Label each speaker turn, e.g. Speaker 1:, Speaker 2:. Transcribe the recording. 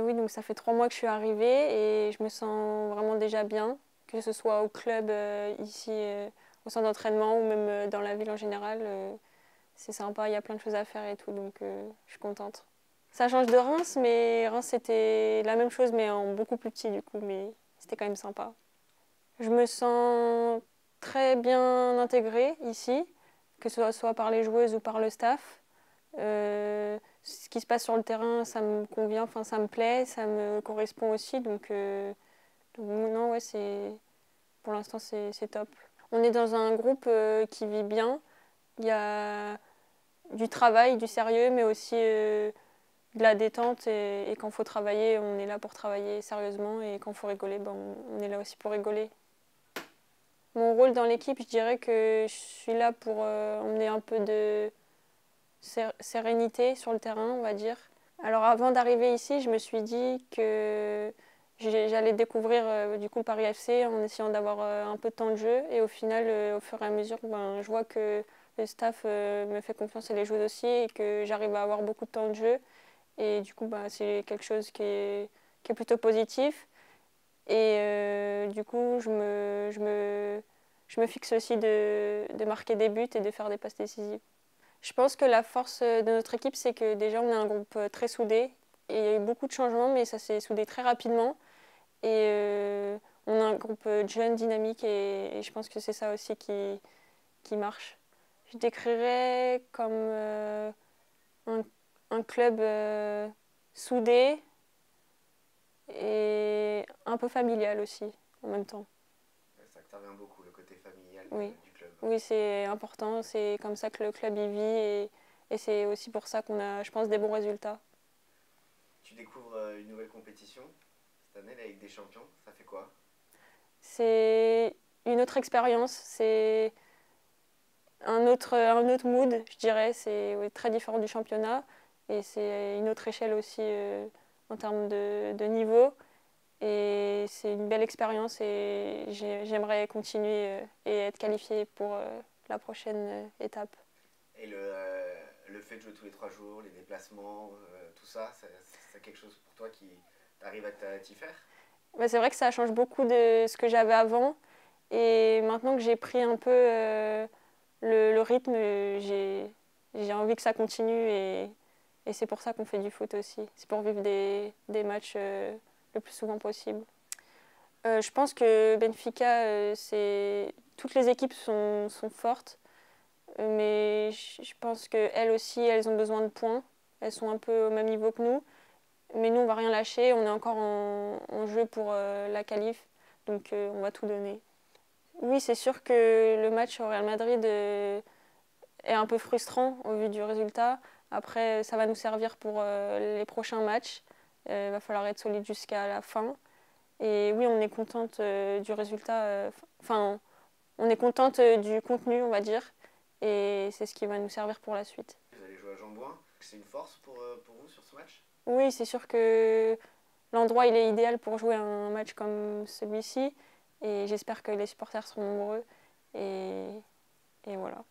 Speaker 1: Oui, donc ça fait 3 mois que je suis arrivée et je me sens vraiment déjà bien, que ce soit au club ici au centre d'entraînement ou même dans la ville en général. C'est sympa, il y a plein de choses à faire et tout, donc je suis contente. Ça change de Reims, mais Reims c'était la même chose mais en beaucoup plus petit du coup, mais c'était quand même sympa. Je me sens très bien intégrée ici, que ce soit par les joueuses ou par le staff. Ce qui se passe sur le terrain, ça me convient, enfin ça me plaît, ça me correspond aussi, donc non, ouais, pour l'instant c'est top. On est dans un groupe qui vit bien. Il y a du travail, du sérieux, mais aussi de la détente. Et quand il faut travailler, on est là pour travailler sérieusement. Et quand il faut rigoler, ben, on est là aussi pour rigoler. Mon rôle dans l'équipe, je dirais que je suis là pour emmener un peu de sérénité sur le terrain, on va dire. Alors avant d'arriver ici, je me suis dit que j'allais découvrir du coup Paris FC en essayant d'avoir un peu de temps de jeu. Et au final, au fur et à mesure, ben, je vois que le staff me fait confiance et les joueurs aussi et que j'arrive à avoir beaucoup de temps de jeu. Et du coup, ben, c'est quelque chose qui est plutôt positif. Et du coup, je me fixe aussi de marquer des buts et de faire des passes décisives. Je pense que la force de notre équipe, c'est que déjà on est un groupe très soudé. Et il y a eu beaucoup de changements, mais ça s'est soudé très rapidement. Et on a un groupe de jeunes, dynamique, et je pense que c'est ça aussi qui marche. Je décrirais comme un, un club soudé et un peu familial aussi en même temps.
Speaker 2: Ça te revient beaucoup, le côté familial
Speaker 1: Oui,
Speaker 2: du club.
Speaker 1: oui, c'est important. C'est comme ça que le club y vit et c'est aussi pour ça qu'on a, je pense, des bons résultats.
Speaker 2: Tu découvres une nouvelle compétition cette année, la Ligue des Champions, ça fait quoi?
Speaker 1: C'est une autre expérience, c'est un autre mood, je dirais. C'est ouais, très différent du championnat et c'est une autre échelle aussi en termes de niveau. Et c'est une belle expérience et j'aimerais continuer et être qualifiée pour la prochaine étape.
Speaker 2: Et le fait de jouer tous les 3 jours, les déplacements, tout ça, c'est quelque chose pour toi qui t'arrive à t'y faire?
Speaker 1: Ouais, c'est vrai que ça change beaucoup de ce que j'avais avant. Et maintenant que j'ai pris un peu le rythme, j'ai envie que ça continue. Et c'est pour ça qu'on fait du foot aussi. C'est pour vivre des matchs le plus souvent possible. Je pense que Benfica, toutes les équipes sont fortes. Mais je pense qu'elles aussi, elles ont besoin de points. Elles sont un peu au même niveau que nous. Mais nous, on va rien lâcher. On est encore en jeu pour la qualif. Donc, on va tout donner. Oui, c'est sûr que le match au Real Madrid est un peu frustrant au vu du résultat. Après, ça va nous servir pour les prochains matchs. Il va falloir être solide jusqu'à la fin. Et oui, on est contente du résultat. Enfin, on est contente du contenu, on va dire. Et c'est ce qui va nous servir pour la suite.
Speaker 2: Vous allez jouer à Jambouin, c'est une force pour vous sur ce match?
Speaker 1: Oui, c'est sûr que l'endroit il est idéal pour jouer un match comme celui-ci. Et j'espère que les supporters seront nombreux. Et, et voilà.